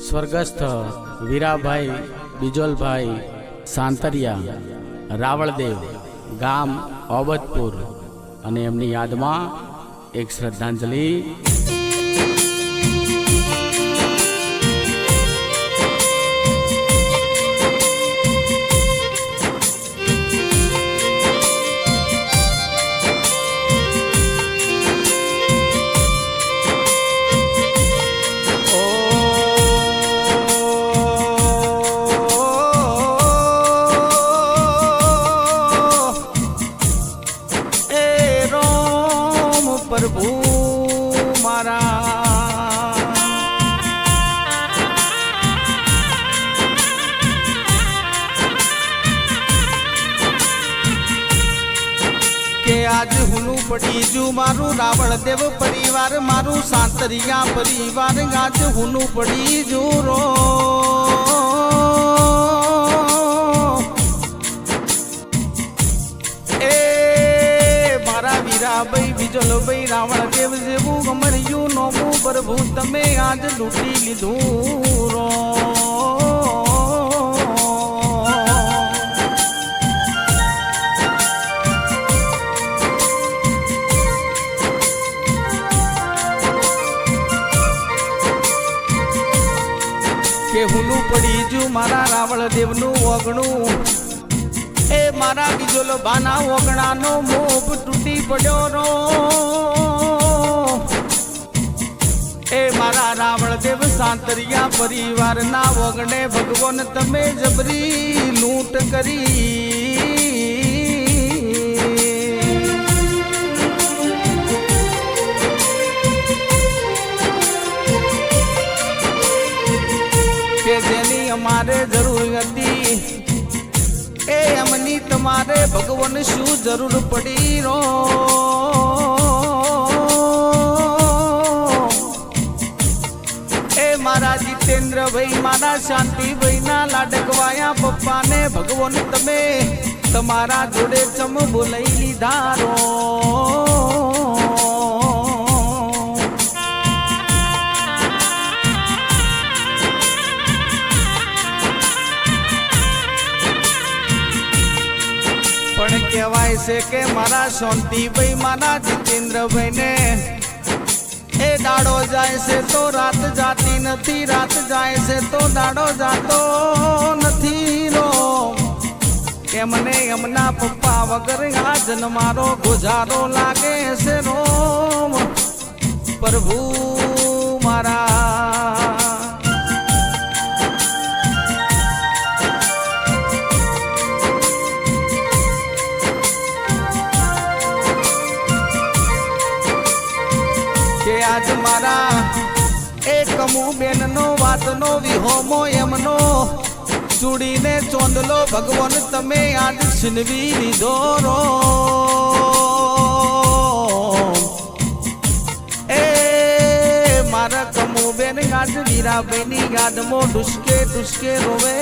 સ્વર્ગસ્થ વીરાભાઈ બિજોલભાઈ સાંતરિયા રાવળદેવ ગામ ઓબતપુર અને એમની યાદમાં એક શ્રદ્ધાંજલિ। प्रभु मारा के आज हुनु पड़ीजू मारू रावणदेव परिवार मारू सांतरिया परिवार आज हुनु पड़ीजू रो वीराभाई बिजोलभाई रावणदेव जेवू गमर्यू नोमू प्रभु तमे आज लूटी लीधू रो के हुनु पड़ीजू मारा रावणदेवनु ओगणू ए मारा बिजोलो बाना ओगणा नो मोह तूटी पड़ो रो ए मारा रावणदेव सांतरिया परिवार ना ओगणे भगवान तमे जबरी लूट करी के जेनी हमारे जरूर हती ए अमनी तुम्हारे भगवान शू जरूर पड़ी रो ए मारा जितेंद्र भाई मारा शांति भाई ना लाडकवाया पप्पा ने भगवान तमे तुम्हारा जोड़े चम बोलई लीधा रो पण कहवाय से के मारा शांति भाई मारा जितेंद्र भाई ने ए दाड़ो जाए से तो रात जाती नथी रात जाए से तो दाड़ो जातो नथी रो के मने यमना पप्पा वगर आज न मारो गुजारो लागे से रोम प्रभु मारा आज मारा एक मुँह बेन नो वात नो विहोमो यमनो चूड़ी ने चोंदलो भगवान तमे आज छिनवी लीधो रो ए मारा कमु बेन आज वीराभाई नी याद मो डुसके डुसके रोवे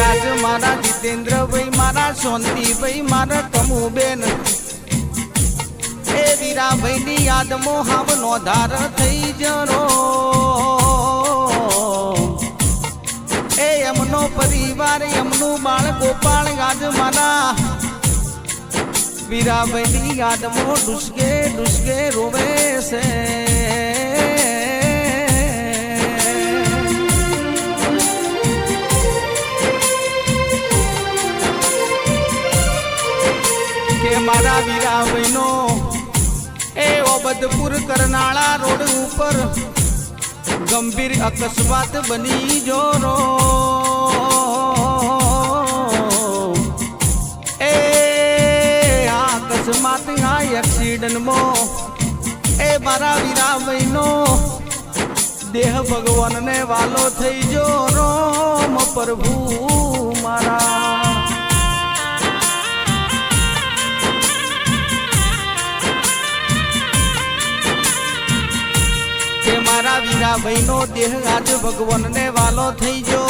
आज मारा जितेंद्र भाई मारा शांति भाई मारा कमू बेन ए वीराभाई नी याद मो हम नोधार थई जरो ए यमनो परिवार यमनु बाळ गोपाल आज मारा वीराभाई नी याद मो डुसके डुसके रोवे से मारा वीराभाई नो ए ओबतपुर करनाला रोड ऊपर गंभीर अकस्मात बनी जो रो ए अकस्मात एक्सीडेंट मो ए मारा वीराभाई नो देह भगवान ने वालो थई जो रोम प्रभु मारा मारा वीराभाई नो देह आज भगवान ने वालो थई जो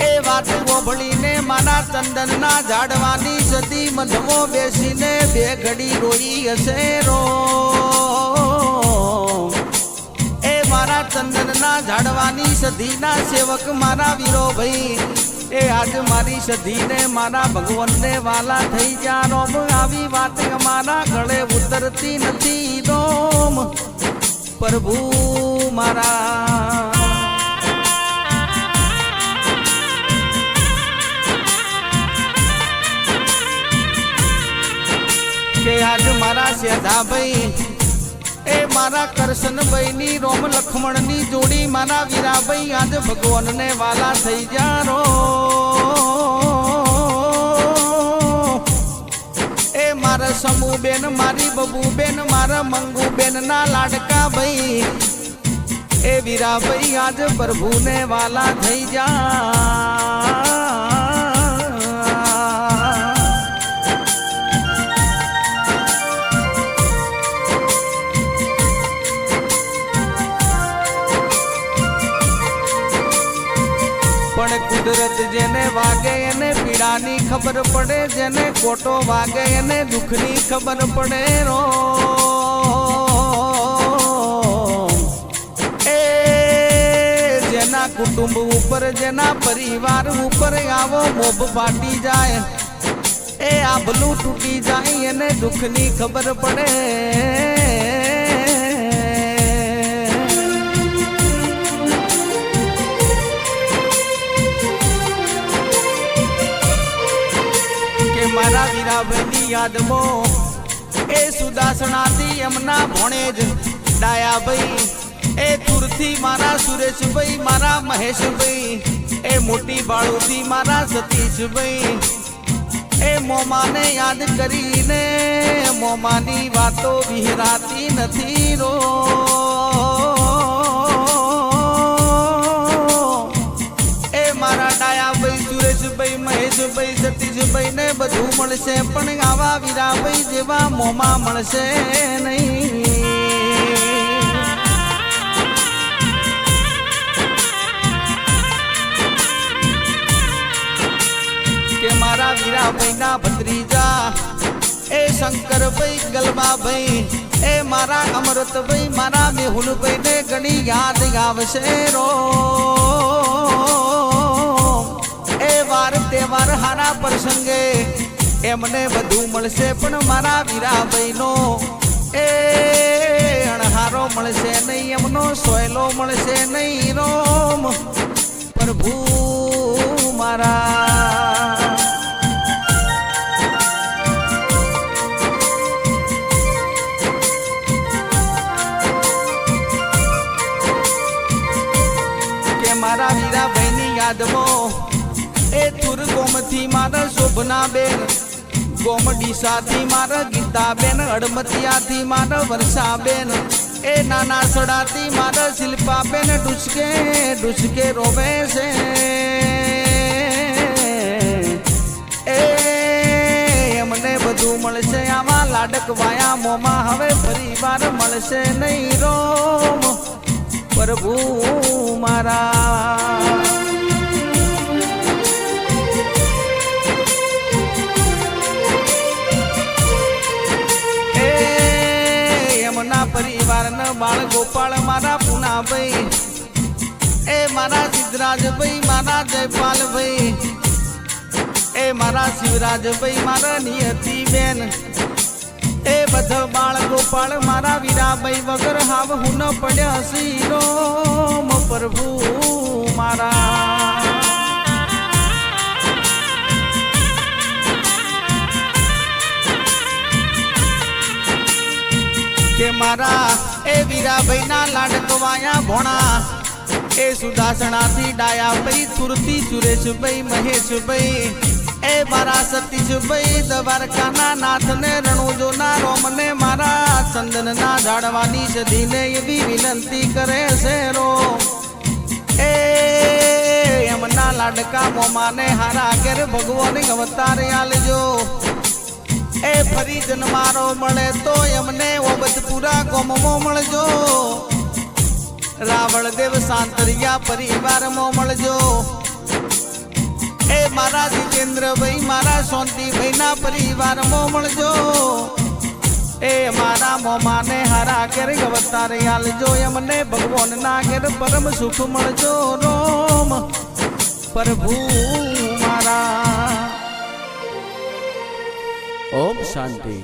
ए ચંદનના ઝાડવાની સદી મધમો બેસીને બે ઘડી રોઈ હશે રો એ મારા ચંદનના ઝાડવાની સદીના સેવક મારા વીરો ભાઈ એ આજ મારી સદીને મારા ભગવાનને વાલા થઈ જા રોમ આવી વાત મારા ગળે ઉતરતી નથી રોમ પ્રભુ મારા કે આજ મારા સેધા ભાઈ એ મારા કરશનભાઈ ની રોમ લખમણ ની જોડી મારા વીરાભાઈ આજ ભગવાન ને વાલા થઈ જા રો એ મારા સમૂહ બેન મારી બબુ બેન મારા મંગુ બેન ના લાડકા ભાઈ એ વીરાભાઈ આજ પ્રભુ ને વાલા થઈ જા પણ કુદરત જેને વાગે એને પીડાની ખબર પડે જેને કોટો વાગે એને દુઃખની ખબર પડે રો એ જેના કુટુંબ ઉપર જેના પરિવાર ઉપર આવો મોભ ફાટી જાય એ આભલું તૂટી જાય એને દુઃખની ખબર પડે મારા વીરાભાઈની યાદમાં એ સુદાસણાથી એમના ભોણેજ ડાયાભાઈ એ તુરથી મારા સુરેશભાઈ મારા મહેશભાઈ એ મોટી બાળુથી મારા સતીશભાઈ એ મોમાને યાદ કરીને મોમાની વાતો વિહરાતી નથી રો એ મારા ડાયાભાઈ સુરેશભાઈ મહેશભાઈ સતીશભાઈ ને બધું મળશે પણ આવા વીરાભાઈ જેવા મોમાં મળશે નહીં કે મારા વીરાભાઈ ના ભત્રીજા એ શંકરભાઈ ગલબાભાઈ એ મારા અમૃતભાઈ મારા મેહુલભાઈ ને ઘણી યાદ આવશે રો એ વાર તહેવાર હારા પ્રસંગે એમને બધું મળશે પણ મારા વીરાભાઈ નો એ અણહારો મળશે નહીં એમનો સોયલો મળશે નહીં રોમ પ્રભુ મારા કે મારા વીરાભાઈ ની યાદમાં એ તુર ગોમથી મારા શોભના બેન ગોમડીસાથી મારા ગીતાબેન અડમતિયાથી મારા વર્ષાબેન એ નાના સડાથી મારા શિલ્પાબેન ડુસકે રોવે છે એ એમને બધું મળશે આમાં લાડકવાયા મોમાં હવે પરિવાર મળશે નહીં રોમ પ્રભુ મારા પરિવારના બાળ ગોપાળ મારા પુનાભાઈ એ મારા સિદ્ધરાજભાઈ મારા જયપાલભાઈ એ મારા શિવરાજભાઈ મારા નિયતિબેન એ બધા બાળ ગોપાળ મારા વીરાભાઈ વગર હાવ હું ન પડ્યા સી રોમ પ્રભુ મારા કે મારા એ વીરાભાઈ ના લાડકવાયા ભોણા એ સુદાસણાથી ડાયાભાઈ તુરતી સુરેશભાઈ મહેશભાઈ એ મારા સતીશભાઈ દ્વારકાના નાથને રણુજોના રોમને મારા ચંદનના ઝાડવાની સદીને એવી વિનંતી કરે છે રો એ એમના લાડકા મોમાને હારા ઘેર ભગવાન અવતાર આલજો એ ફરી જન્મારો મળે તો એમને ઓબતપુરા ગોમમાં મળજો રાવળદેવ સાંતરિયા પરિવારમાં મળજો એ મારા જીતેન્દ્રભાઈ મારા શાંતિભાઈ ના પરિવારમાં મળજો એ મારા મોમાને હારા ઘેર અવતાર આલજો એમને ભગવાન ના ઘેર પરમ સુખ મળજો રોમ પ્રભુ મારા ઓમ શાંતિ।